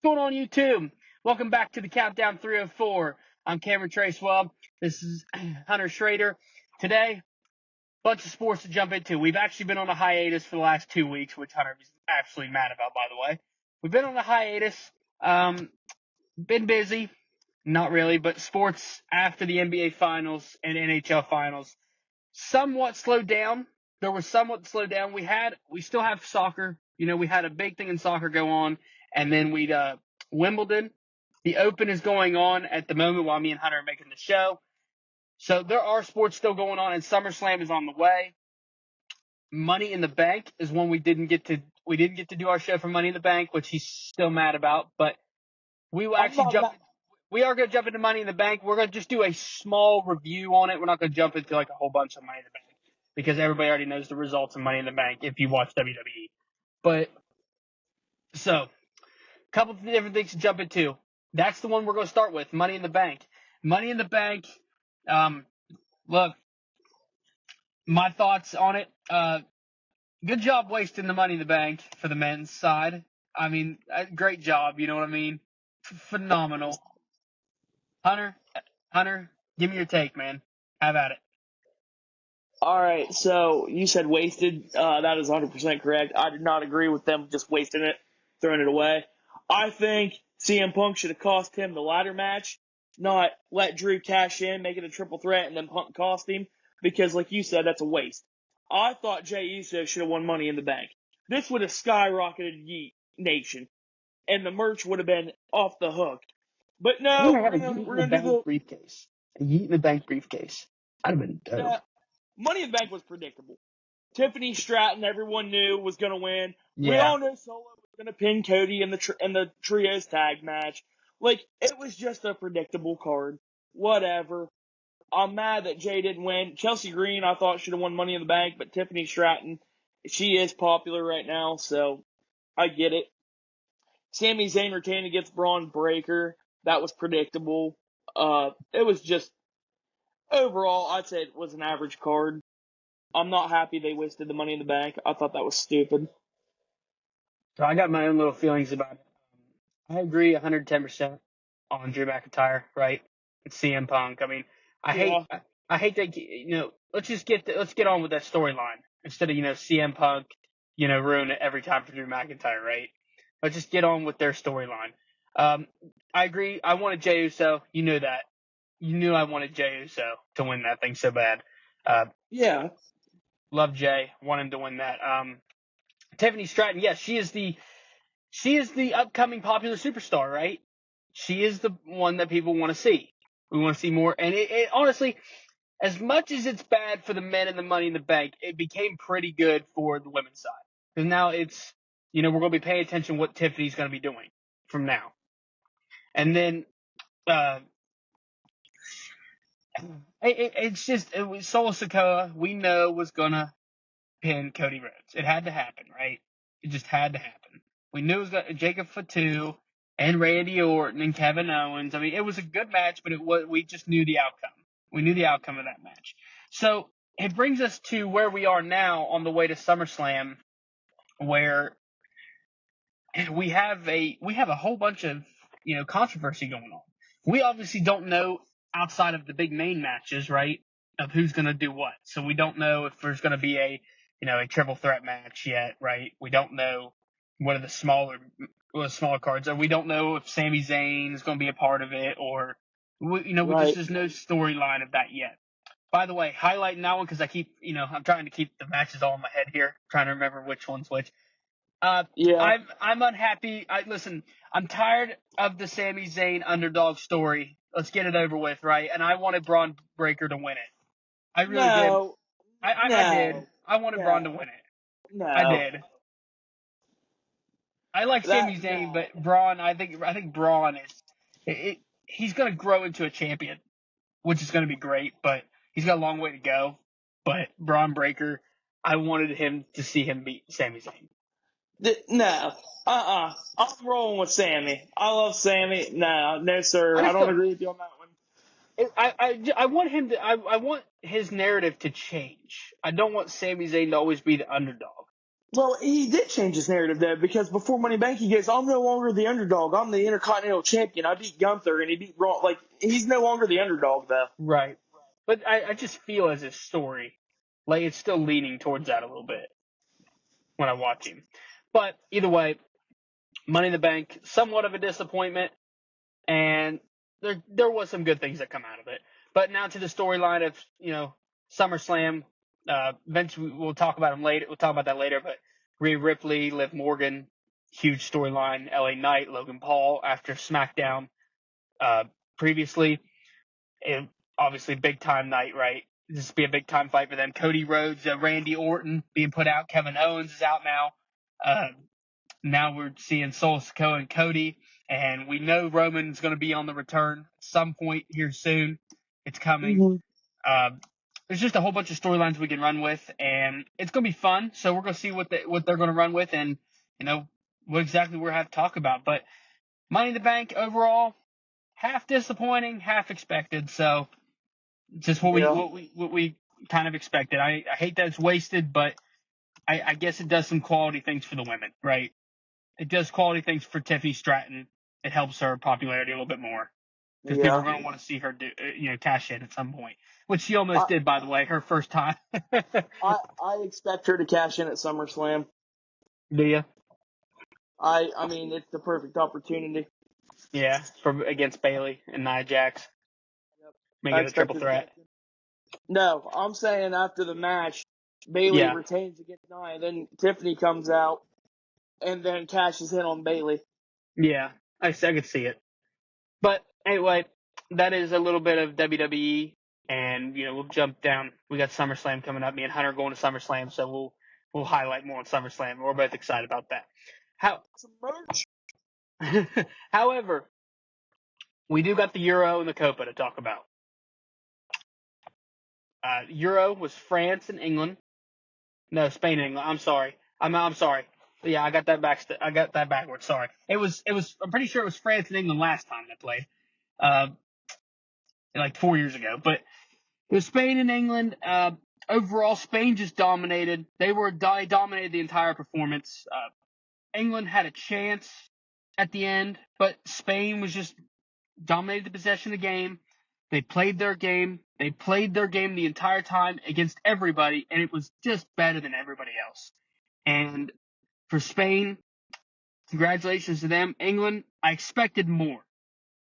What's going on, YouTube? Welcome back to the Countdown 304. I'm Cameron Tracewell. This is Hunter Schrader. Today, bunch of sports to jump into. We've actually been on a hiatus for the last 2 weeks, which Hunter was absolutely mad about, by the way. We've been on a hiatus. Been busy. Not really, but sports after the NBA Finals and NHL Finals somewhat slowed down. There was somewhat slowed down. We still have soccer. We had a big thing in soccer go on, and then Wimbledon. The Open is going on at the moment while me and Hunter are making the show. So there are sports still going on, and SummerSlam is on the way. Money in the Bank is one we didn't get to do our show for Money in the Bank, which he's still mad about, but we will actually we are going to jump into Money in the Bank. We're going to just do a small review on it. We're not going to jump into like a whole bunch of Money in the Bank because everybody already knows the results of Money in the Bank if you watch WWE. But so, a couple of different things to jump into. That's the one we're going to start with, Money in the Bank. Money in the Bank, look, my thoughts on it, good job wasting the Money in the Bank for the men's side. I mean, great job, you know what I mean? Phenomenal. Hunter, give me your take, man. Have at it. All right, so you said wasted. That is 100% correct. I did not agree with them just wasting it, throwing it away. I think CM Punk should have cost him the ladder match, not let Drew cash in, make it a triple threat, and then Punk cost him, because like you said, that's a waste. I thought Jey Uso should have won Money in the Bank. This would have skyrocketed Yeet Nation, and the merch would have been off the hook. But no, we're gonna do the briefcase. A Yeet in the Bank briefcase. I'd have been dope. Money in the Bank was predictable. Tiffany Stratton, everyone knew was going to win. Yeah. We all knew Solo was going to pin Cody in the trios tag match. Like, it was just a predictable card. Whatever. I'm mad that Jay didn't win. Chelsea Green, I thought, should have won Money in the Bank, but Tiffany Stratton, she is popular right now, so I get it. Sami Zayn retained against Braun Breaker. That was predictable. It was just, overall, I'd say it was an average card. I'm not happy they wasted the Money in the Bank. I thought that was stupid. So I got my own little feelings about it. I agree 110% on Drew McIntyre, right? It's CM Punk. I mean, I hate that. Let's get on with that storyline instead of CM Punk, ruin it every time for Drew McIntyre, right? Let's just get on with their storyline. I agree. I wanted Jey Uso. You knew that. You knew I wanted Jey Uso to win that thing so bad. Yeah. Love Jay. Want him to win that. Tiffany Stratton, yes, she is the upcoming popular superstar, right? She is the one that people want to see. We want to see more. And it honestly, as much as it's bad for the men and the Money in the Bank, it became pretty good for the women's side. Because now it's, we're going to be paying attention to what Tiffany's going to be doing from now. And then, it was Solo Sikoa, we know, was going to pin Cody Rhodes. It had to happen, right? It just had to happen. We knew it was going to Jacob Fatu and Randy Orton and Kevin Owens. I mean, it was a good match, but we just knew the outcome. We knew the outcome of that match. So it brings us to where we are now on the way to SummerSlam, where we have a whole bunch of controversy going on. We obviously don't know outside of the big main matches, right, of who's going to do what. So we don't know if there's going to be a triple threat match yet, right? We don't know what are the smaller cards are. We don't know if Sami Zayn is going to be a part of it, or there's no storyline of that yet. By the way, highlighting that one because I keep, I'm trying to keep the matches all in my head here, trying to remember which one's which. Yeah. I'm unhappy. Listen, I'm tired of the Sami Zayn underdog story. Let's get it over with, right? And I wanted Braun Breaker to win it. I really did. I did. I wanted Braun to win it. No. I did. I like Sami Zayn, but Braun, I think Braun is he's going to grow into a champion, which is going to be great, but he's got a long way to go. But Braun Breaker, I wanted to see him beat Sami Zayn. No. I'm rolling with Sammy. I love Sammy. No, sir. I don't agree with you on that one. I want him to. I want his narrative to change. I don't want Sami Zayn to always be the underdog. Well, he did change his narrative though, because before Money Bank, he goes, "I'm no longer the underdog. I'm the Intercontinental Champion. I beat Gunther, and he beat Braun." Like, he's no longer the underdog though. Right. But I just feel as his story, like it's still leaning towards that a little bit when I watch him. But either way, Money in the Bank, somewhat of a disappointment, and there was some good things that come out of it. But now to the storyline of SummerSlam. Vince, we'll talk about him later. We'll talk about that later. But Rhea Ripley, Liv Morgan, huge storyline. LA Knight, Logan Paul after SmackDown previously. And obviously, big time night, right? This would be a big time fight for them. Cody Rhodes, Randy Orton being put out. Kevin Owens is out now. Now we're seeing Solo Sikoa and Cody, and we know Roman's going to be on the return at some point here soon. It's coming. Mm-hmm. There's just a whole bunch of storylines we can run with, and it's going to be fun. So we're going to see what they're going to run with, and what exactly we're have to talk about. But Money in the Bank overall, half disappointing, half expected. So just what we kind of expected. I hate that it's wasted, but I guess it does some quality things for the women, right? It does quality things for Tiffany Stratton. It helps her popularity a little bit more because people are going to want to see her cash in at some point, which she almost did, by the way, her first time. I expect her to cash in at SummerSlam. Do you? I mean, it's the perfect opportunity. Yeah, against Bayley and Nia Jax. Make I it a triple expect her to threat. cash in. No, I'm saying after the match, Bayley retains against Nia, then Tiffany comes out and then cashes in on Bayley. Yeah, I could see it. But anyway, that is a little bit of WWE, and we'll jump down. We got SummerSlam coming up. Me and Hunter going to SummerSlam, so we'll highlight more on SummerSlam. We're both excited about that. Some merch. However, we do got the Euro and the Copa to talk about. Euro was France and England. No, Spain and England. I'm sorry. I'm sorry. Yeah, I got that backwards. Sorry. It was. I'm pretty sure it was France and England last time they played. Like 4 years ago. But it was Spain and England. Overall, Spain just dominated. They dominated the entire performance. England had a chance at the end, but Spain was just dominated the possession of the game. They played their game. They played their game the entire time against everybody, and it was just better than everybody else. And for Spain, congratulations to them. England, I expected more,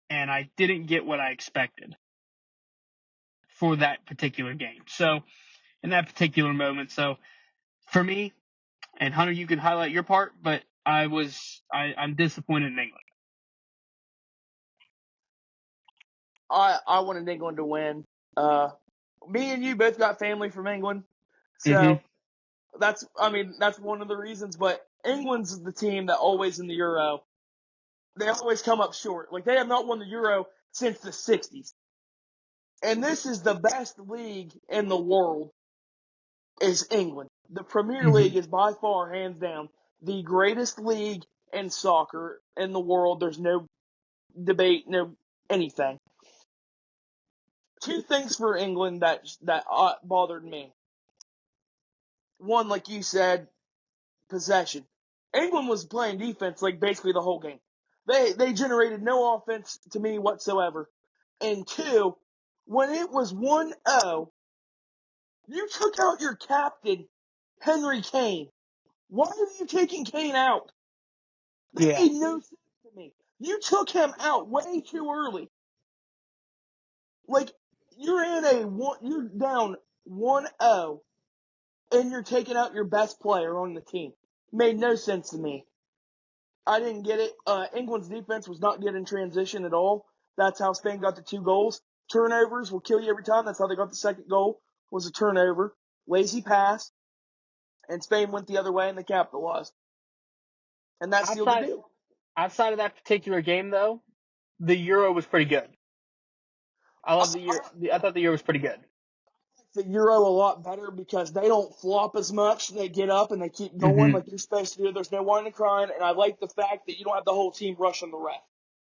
and I didn't get what I expected for that particular game. So, in that particular moment. So, for me, and Hunter, you can highlight your part, but I'm disappointed in England. I wanted England to win. Me and you both got family from England, so Mm-hmm. that's one of the reasons. But England's the team that always in the Euro, they always come up short. Like, they have not won the Euro since the 60s. And this is the best league in the world, is England. The Premier League is by far, hands down, the greatest league in soccer in the world. There's no debate, no anything. Two things for England that bothered me. One, like you said, possession. England was playing defense like basically the whole game. They generated no offense to me whatsoever. And two, when it was 1-0, you took out your captain, Henry Kane. Why are you taking Kane out? That made no sense to me. You took him out way too early. Like, you're down 1-0, and you're taking out your best player on the team. Made no sense to me. I didn't get it. England's defense was not good in transition at all. That's how Spain got the 2 goals. Turnovers will kill you every time. That's how they got the second goal, was a turnover. Lazy pass. And Spain went the other way and they capitalized. And that sealed the deal. Outside of that particular game, though, the Euro was pretty good. I love the Euro. I thought the Euro was pretty good. The Euro a lot better because they don't flop as much. They get up and they keep going like you're supposed to do. There's no whining and crying, and I like the fact that you don't have the whole team rush on the ref.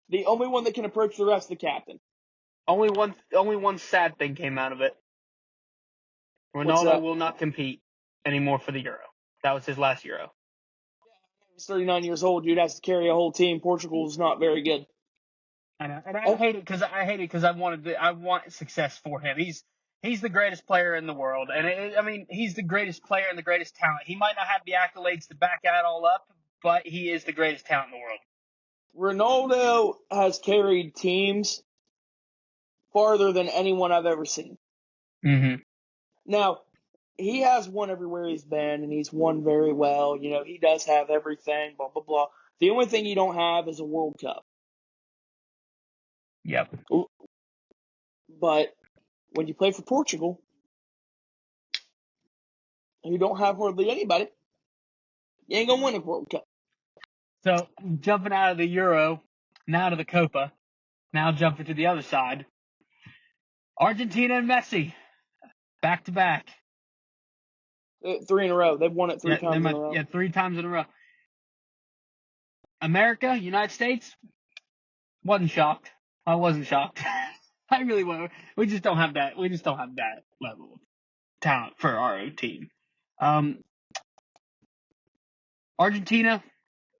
The only one that can approach the ref is the captain. Only one sad thing came out of it. Ronaldo will not compete anymore for the Euro. That was his last Euro. He's 39 years old, dude. Has to carry a whole team. Portugal's not very good. I know, and I hate it because I want success for him. He's the greatest player in the world, and I mean he's the greatest player and the greatest talent. He might not have the accolades to back that all up, but he is the greatest talent in the world. Ronaldo has carried teams farther than anyone I've ever seen. Mm-hmm. Now, he has won everywhere he's been, and he's won very well. You know, he does have everything, blah, blah, blah. The only thing you don't have is a World Cup. Yep. But when you play for Portugal, and you don't have hardly anybody, you ain't going to win a World Cup. So jumping out of the Euro, now to the Copa, now jumping to the other side. Argentina and Messi, back to back. 3 in a row. They've won it three Yeah, times in a row. yeah, 3 times in a row. America, United States, wasn't shocked. I wasn't shocked. I really wasn't. We just don't have that. We just don't have that level of talent for our own team. Argentina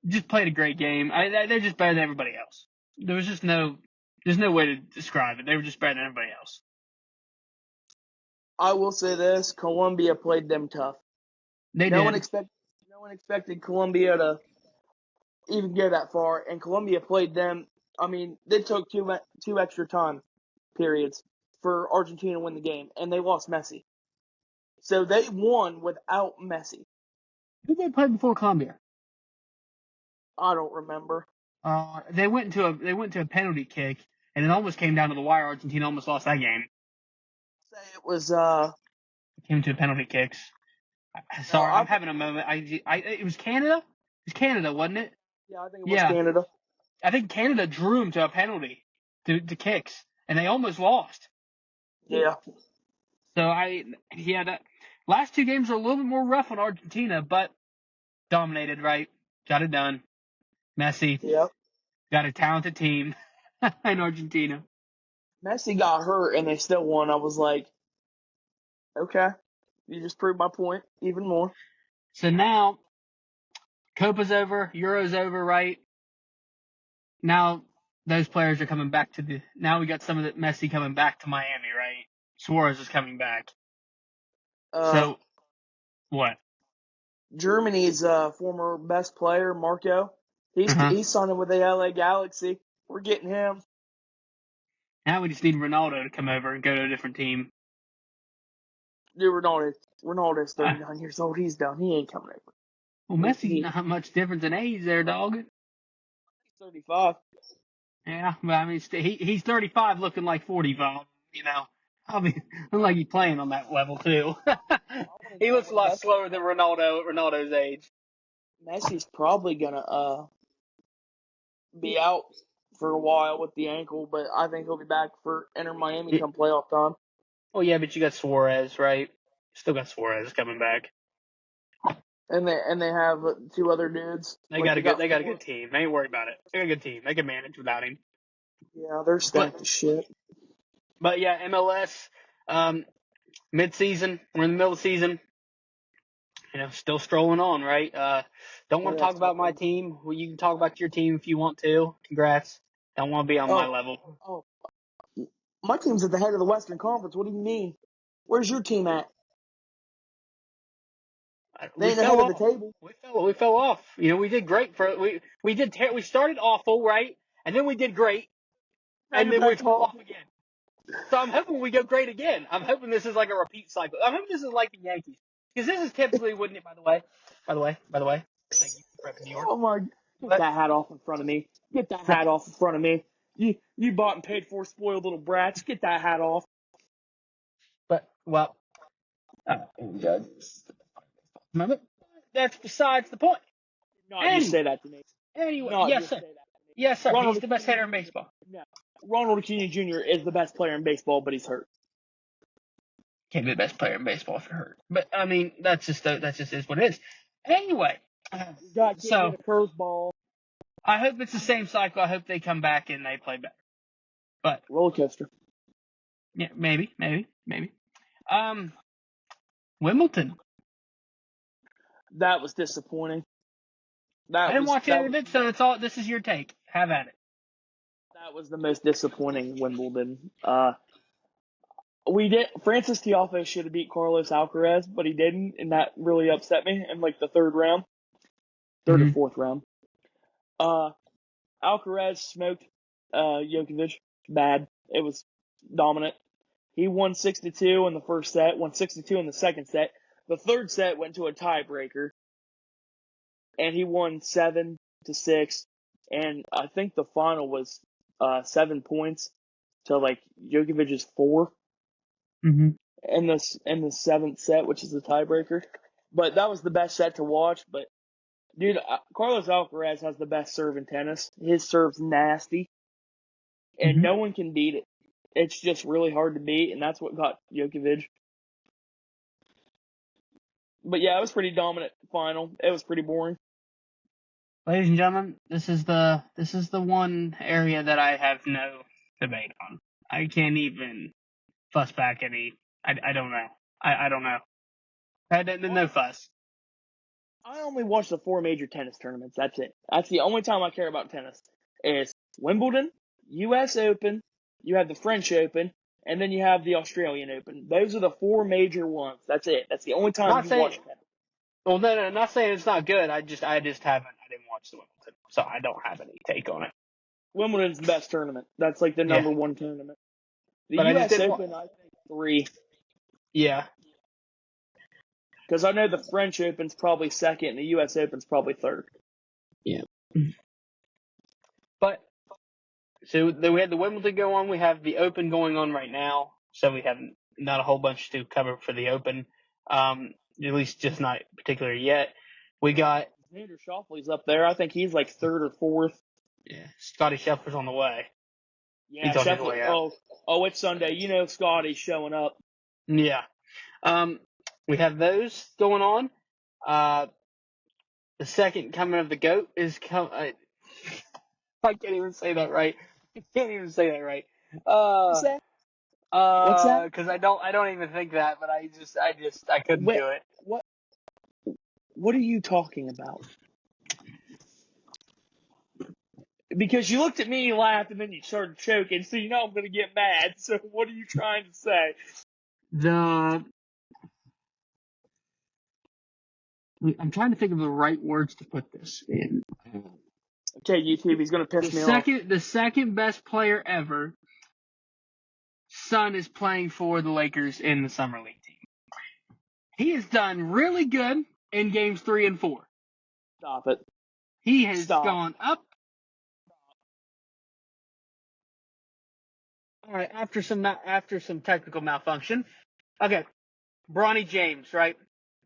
just played a great game. They're just better than everybody else. There's no way to describe it. They were just better than everybody else. I will say this: Colombia played them tough. They No did. one expected Colombia to even go that far, and Colombia played them. I mean, they took two extra time periods for Argentina to win the game, and they lost Messi. So they won without Messi. Who did they play before Colombia? I don't remember. They went to a penalty kick, and it almost came down to the wire. Argentina almost lost that game. Say it was It came to penalty kicks. Sorry, I'm having a moment. It was Canada. It was Canada, wasn't it? Yeah, I think it was Canada. I think Canada drew him to a penalty to kicks, and they almost lost. Yeah. So that last 2 games are a little bit more rough on Argentina, but dominated, right? Got it done. Messi. Yep. Got a talented team in Argentina. Messi got hurt and they still won. I was like, okay, you just proved my point even more. So now, Copa's over, Euro's over, right? Now those players are coming back now we got some of the Messi coming back to Miami, right? Suarez is coming back. So, what? Germany's former best player, Marco, he's signing with the LA Galaxy. We're getting him. Now we just need Ronaldo to come over and go to a different team. Dude, Ronaldo's 39 years old. He's done. He ain't coming over. Well, Messi's not much different than age there, dog. He's 35. Yeah, but I mean, he's 35 looking like 45, you know. I mean, like he's playing on that level, too. He looks a lot slower than Ronaldo at Ronaldo's age. Messi's probably going to be out for a while with the ankle, but I think he'll be back for Inter Miami come playoff time. Oh, yeah, but you got Suarez, right? Still got Suarez coming back. And they have 2 other dudes. They got a good team. They ain't worried about it. They got a good team. They can manage without him. Yeah, they're stacked as shit. But yeah, MLS, mid-season. We're in the middle of the season. You know, still strolling on, right? Don't want to talk about my team. Well, you can talk about your team if you want to. Congrats. Don't want to be on my level. Oh, my team's at the head of the Western Conference. What do you mean? Where's your team at? They ain't ahead of the table. We fell off. You know, we did great we started awful, right? And then we did great. And then we fell off again. So I'm hoping we go great again. I'm hoping this is like a repeat cycle. I'm hoping this is like the Yankees. Because this is typically, wouldn't it, by the way? Thank you for prepping New York. Oh my, get that hat off in front of me. Get that hat off in front of me. You bought and paid for spoiled little brats. Get that hat off. But, well, that's besides the point. You say that to me. Anyway, yes, sir. Yes, sir. He's the best hitter in baseball. No. Ronald Acuna Jr. is the best player in baseball, but he's hurt. Can't be the best player in baseball if you're hurt. But, I mean, that just is what it is. Anyway, so a curveball. I hope it's the same cycle. I hope they come back and they play better. But roller coaster. Yeah, maybe. Wimbledon. That was disappointing. I didn't watch any of it, so it's all. This is your take. Have at it. That was the most disappointing Wimbledon. Francis Tiafoe should have beat Carlos Alcaraz, but he didn't, and that really upset me in like the third or fourth round. Alcaraz smoked Djokovic bad. It was dominant. He won 6-2 in the first set, won 6-2 in the second set. The third set went to a tiebreaker, and he won 7-6. And I think the final was 7 points to like Djokovic's 4 in the seventh set, which is the tiebreaker. But that was the best set to watch. But dude, Carlos Alcaraz has the best serve in tennis. His serve's nasty, and no one can beat it. It's just really hard to beat, and that's what got Djokovic. But yeah, it was pretty dominant final. It was pretty boring. Ladies and gentlemen, this is the one area that I have no debate on. I can't even fuss back any. I don't know. I don't know. No fuss. I only watch the 4 major tennis tournaments. That's it. That's the only time I care about tennis. It's Wimbledon, U.S. Open, you have the French Open, and then you have the Australian Open. Those are the 4 major ones. That's it. That's the only time you watch tennis. Well, no, not saying it's not good. I just haven't. I didn't watch the Wimbledon, so I don't have any take on it. Wimbledon's the best tournament. That's like the number one tournament. The but U.S. Open, I think 3. Yeah. Because I know the French Open's probably second, and the U.S. Open's probably third. Yeah. But, so we had the Wimbledon go on. We have the Open going on right now. So we have not a whole bunch to cover for the Open. At least just not particularly yet. We got... Xander Schauffele's up there. I think he's like third or fourth. Yeah. Scotty Scheffler's on the way. Yeah, Scheffler. Oh, it's Sunday. You know Scotty's showing up. Yeah. We have those going on. The second coming of the GOAT is I can't even say that right. What's that? What's that? Because I don't even think that, but I couldn't do it. What are you talking about? Because you looked at me, you laughed, and then you started choking, so you know I'm going to get mad. So what are you trying to say? I'm trying to think of the right words to put this in. Okay, YouTube, he's going to piss me off. The second best player ever, son is playing for the Lakers in the Summer League team. He has done really good in games 3 and 4. Stop it. He has gone up. All right, after some technical malfunction. Okay, Bronny James, right?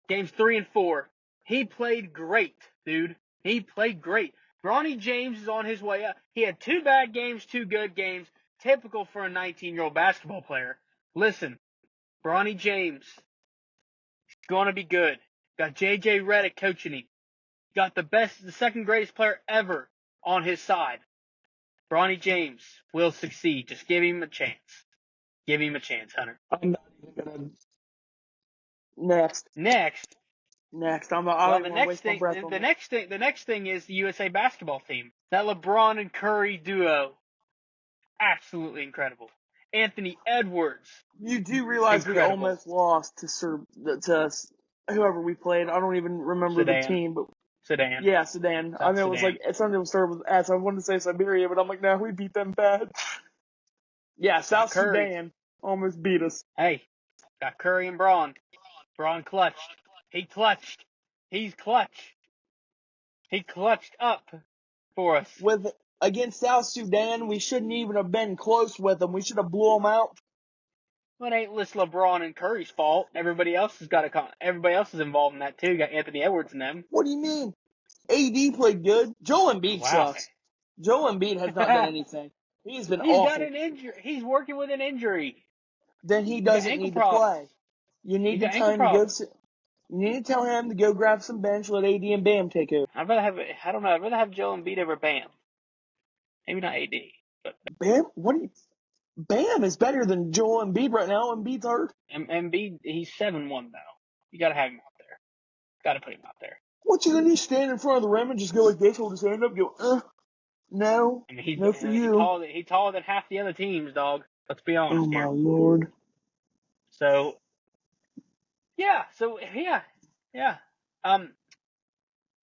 Games 3 and 4. He played great, dude. He played great. Bronny James is on his way up. He had 2 bad games, 2 good games. Typical for a 19-year-old basketball player. Listen, Bronny James is going to be good. Got J.J. Redick coaching him. Got the second greatest player ever on his side. Bronny James will succeed. Just give him a chance. Give him a chance, Hunter. I'm not even going to... Next. The next thing is the USA basketball team. That LeBron and Curry duo, absolutely incredible. Anthony Edwards. You do realize we almost lost to whoever we played. I don't even remember the team, but Sudan. Yeah, Sudan. I know it was like something that started with S. I wanted to say Siberia, but I'm like, no, we beat them bad. Yeah, South Sudan almost beat us. Hey, got Curry and Braun. Braun clutched. He clutched. He's clutch. He clutched up for us. Against South Sudan, we shouldn't even have been close with them. We should have blew them out. Well, it ain't just LeBron and Curry's fault. Everybody else is involved in that too. You got Anthony Edwards in them. What do you mean? AD played good. Joel Embiid sucks. Joel Embiid has not done anything. He's been awful. He's got an injury. He's working with an injury. Then he doesn't need to play. You need to tell him to go. You need to tell him to go grab some bench, let AD and Bam take over. I'd rather have Joel Embiid over Bam. Maybe not AD, but Bam. Bam is better than Joel Embiid right now. Embiid's hurt. Embiid, he's 7-1 though. You gotta have him out there. Got to put him out there. What you gonna do? Stand in front of the rim and just go like this, hold his hand up, go, no, I mean, no for you. he's taller than half the other teams, dog. Let's be honest Oh my here. lord. So yeah.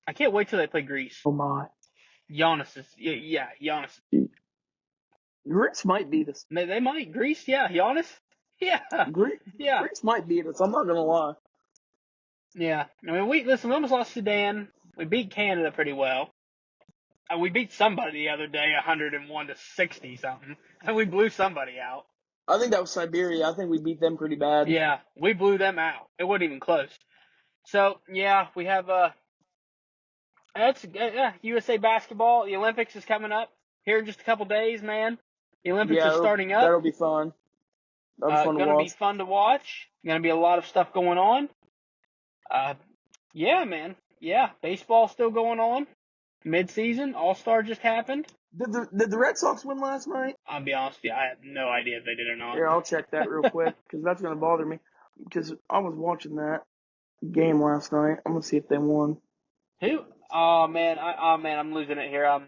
I can't wait till they play Greece. Oh my. Giannis. Greece might beat us. They might. Greece, yeah. Giannis, yeah, Greece, yeah, Greece might beat us. I'm not gonna lie. yeah. I mean, we almost lost Sudan. We beat Canada pretty well. We beat somebody the other day, 101 to 60 something, and we blew somebody out. I think that was Siberia. I think we beat them pretty bad. Yeah, we blew them out. It wasn't even close. So yeah, we have that's USA basketball. The Olympics is coming up here in just a couple days, man. The Olympics are starting up. That'll be fun. That'll be fun to Gonna watch. be fun to watch. Gonna be a lot of stuff going on. Yeah, man. Yeah, baseball's still going on. Mid-season, All-Star just happened. Did the Red Sox win last night? I'll be honest with you, I have no idea if they did or not. Here, I'll check that real quick because that's gonna bother me. Because I was watching that game last night. I'm gonna see if they won. Who? Oh man, I'm losing it here. I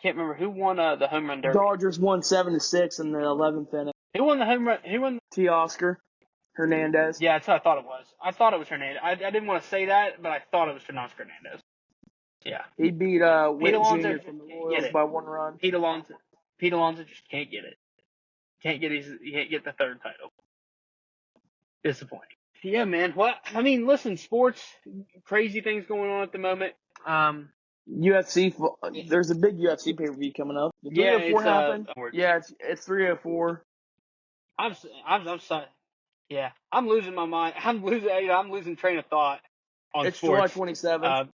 can't remember who won the home run derby. Dodgers won 7-6 in the 11th inning. Who won the home run? Who won? Teoscar Hernandez. Yeah, that's what I thought it was. I thought it was Hernandez. I didn't want to say that, but I thought it was Teoscar Hernandez. Yeah. He beat Witt Jr. from the Royals by 1 run. Pete Alonso just can't get it. He can't get the third title. Disappointing. Yeah, man. Well, I mean, listen, sports, crazy things going on at the moment. UFC, there's a big UFC pay-per-view coming up. Did 304 happen? Yeah, it's 304. I'm sorry. Yeah, I'm losing my mind. I'm losing train of thought on it's sports. July 27th.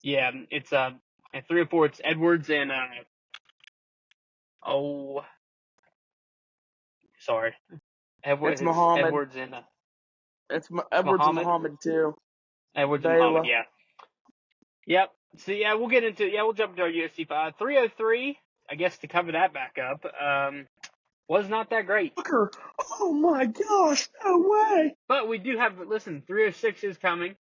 Yeah, it's at 304. It's Edwards and sorry, It's Muhammad. Edwards and it's Edwards and Muhammad too. Edwards and Muhammad, yeah. Yep. So yeah, we'll jump into our UFC fight. 303. I guess to cover that back up. Was not that great. Oh my gosh, no way. But we do have, 306 is coming.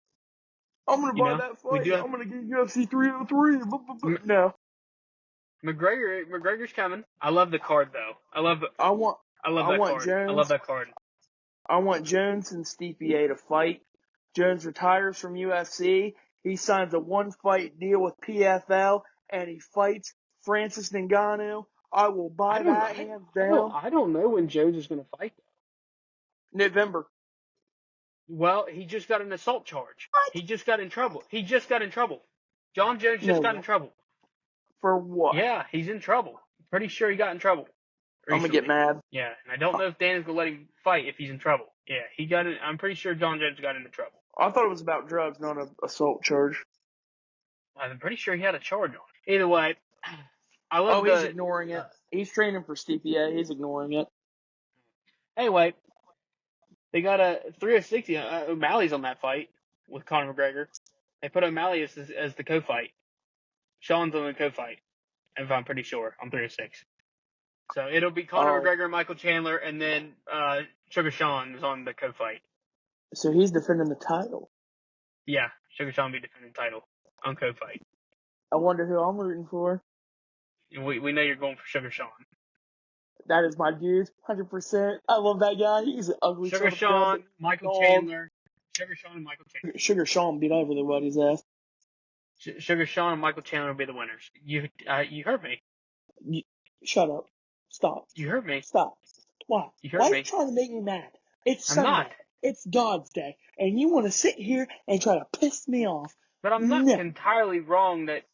I'm going to buy that fight. I'm going to get UFC 303. No. McGregor's coming. I love the card, though. I love that card. I want Jones and Stipe to fight. Jones retires from UFC. He signs a 1-fight deal with PFL, and he fights Francis Ngannou. I will buy that hands down. I don't know when Jones is going to fight, though. November. Well, he just got an assault charge. What? He just got in trouble. John Jones just got in trouble. For what? Yeah, he's in trouble. Pretty sure he got in trouble recently. I'm going to get mad. Yeah, and I don't know if Dan is going to let him fight if he's in trouble. Yeah, I'm pretty sure John Jones got into trouble. I thought it was about drugs, not an assault charge. I'm pretty sure he had a charge on it. Either way, I love he's ignoring it. He's training for Stipe. He's ignoring it. Anyway, they got a 360. O'Malley's on that fight with Conor McGregor. They put O'Malley as the co-fight. Sean's on the co-fight, if I'm pretty sure, on 306. So it'll be Conor McGregor, Michael Chandler, and then Sugar Sean is on the co-fight. So he's defending the title. Yeah, Sugar Sean will be defending the title on co-fight. I wonder who I'm rooting for. We know you're going for Sugar Sean. That is my dude, 100%. I love that guy. He's an ugly Sugar Sean, Michael Chandler. Sugar Sean and Michael Chandler. Sugar Sean beat everybody's ass. Sugar Sean and Michael Chandler will be the winners. You heard me. Shut up. Stop. You heard me. Stop. Why? You heard me. Why are you trying to make me mad? It's Sunday. I'm not. It's God's day. And you want to sit here and try to piss me off. But I'm not entirely wrong that...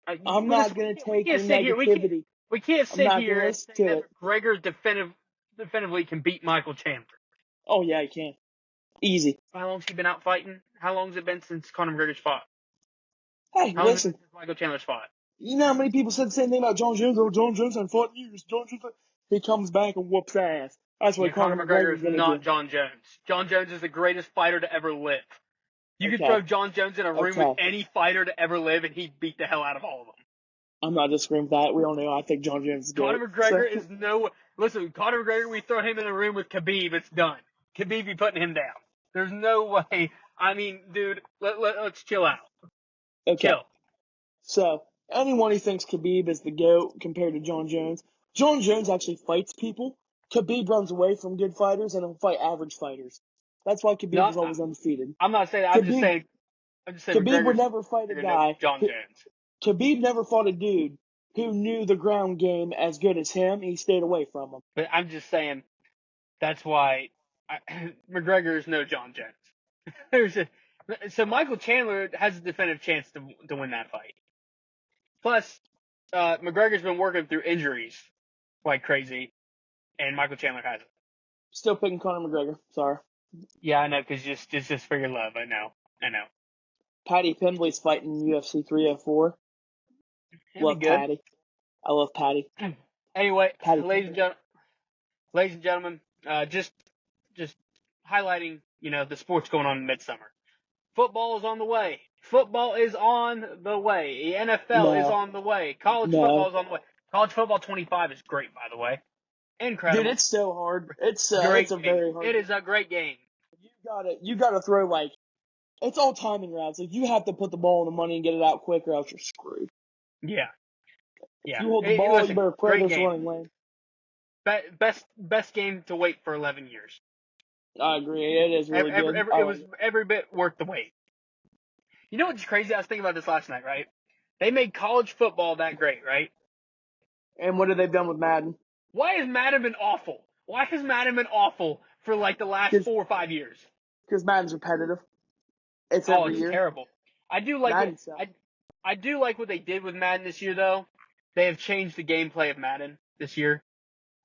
I'm not going to take your negativity. We can't sit here and say that McGregor definitively can beat Michael Chandler. Oh, yeah, he can. Easy. How long's he been out fighting? How long's it been since Conor McGregor's fought? Hey, how listen. Long since Michael Chandler's fought? You know how many people said the same thing about John Jones? Oh, John Jones hasn't fought in years. He comes back and whoops ass. That's what Conor McGregor is not John Jones. John Jones is the greatest fighter to ever live. You could throw John Jones in a room with any fighter to ever live, and he'd beat the hell out of all of them. I'm not disagreeing with that. We all know I think John Jones is good. Conor McGregor is no... Listen, Conor McGregor, we throw him in a room with Khabib, it's done. Khabib be putting him down. There's no way I mean, dude, let's chill out. Okay. Chill. So, anyone who thinks Khabib is the GOAT compared to John Jones, John Jones actually fights people. Khabib runs away from good fighters and will fight average fighters. That's why Khabib No, was always undefeated. I'm not saying that. Khabib, I'm just saying Khabib would McGregor's never fight a bigger than guy. John Jones. Khabib never fought a dude who knew the ground game as good as him. He stayed away from him. But I'm just saying that's why McGregor is no John Jones. So Michael Chandler has a definitive chance to win that fight. Plus, McGregor's been working through injuries like crazy, and Michael Chandler hasn't. Still picking Conor McGregor. Sorry. Yeah, I know, because just for your love. I know. Patty Pendley's fighting UFC 304. It'll be Love good. Patty. I love Patty. Anyway, Patty ladies and gentlemen, just highlighting, the sports going on in midsummer. Football is on the way. Football is on the way. The NFL is No. on the way. College football No. is on the way. College football 25 is great, by the way. Dude, Incredible. it's so hard. It's Great a game. very hard. It is a great game. You gotta throw like, it's all timing routes. Like you have to put the ball in the money and get it out quick or else you're screwed. Yeah. If you hold the ball, Listen, you better pray great this game. running lane. Best game to wait for 11 years. I agree. It is really good. It was every bit worth the wait. You know what's crazy? I was thinking about this last night, right? They made college football that great, right? And what have they done with Madden? Why has Madden been awful? Why has Madden been awful for like the last 4 or 5 years? Because Madden's repetitive. It's Oh, every it's year. terrible. I do like Madden I do like what they did with Madden this year, though. They have changed the gameplay of Madden this year,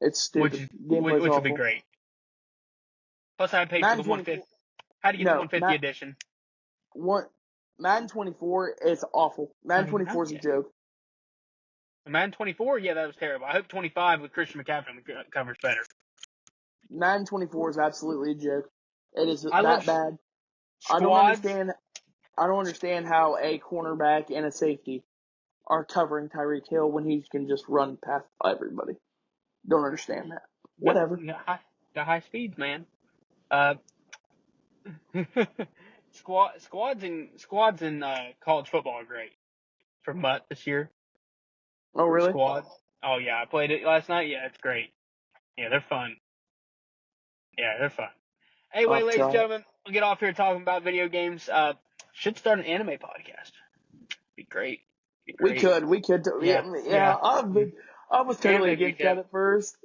It's stupid. which Gameplay's will awful. be great. Plus, I paid for the 150. Had to get the 150 edition. Madden 24 is awful. Madden 24 is a joke. Madden 24, yeah, that was terrible. I hope 25 with Christian McCaffrey on the cover's better. Madden 24 is absolutely a joke. It is I love bad. Squads. I don't understand how a cornerback and a safety are covering Tyreek Hill when he can just run past everybody. Don't understand that. Whatever. The high speeds, man. Squads in college football are great. For Mutt this year. Oh, really? Squad. Oh yeah, I played it last night. Yeah, it's great. Yeah, they're fun. Anyway, ladies and gentlemen, we'll get off here talking about video games. Should start an anime podcast. Be great. We could. Yeah. I was totally against that at first.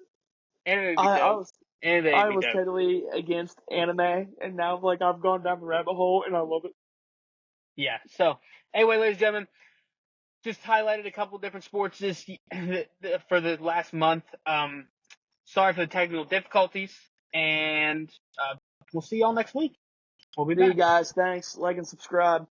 Anime would be dope. I was totally against anime, and now I've gone down the rabbit hole, and I love it. Yeah. So, anyway, ladies and gentlemen, just highlighted a couple different sports for the last month. Sorry for the technical difficulties, and we'll see y'all next week. We'll be back. See you guys. Thanks. Like and subscribe.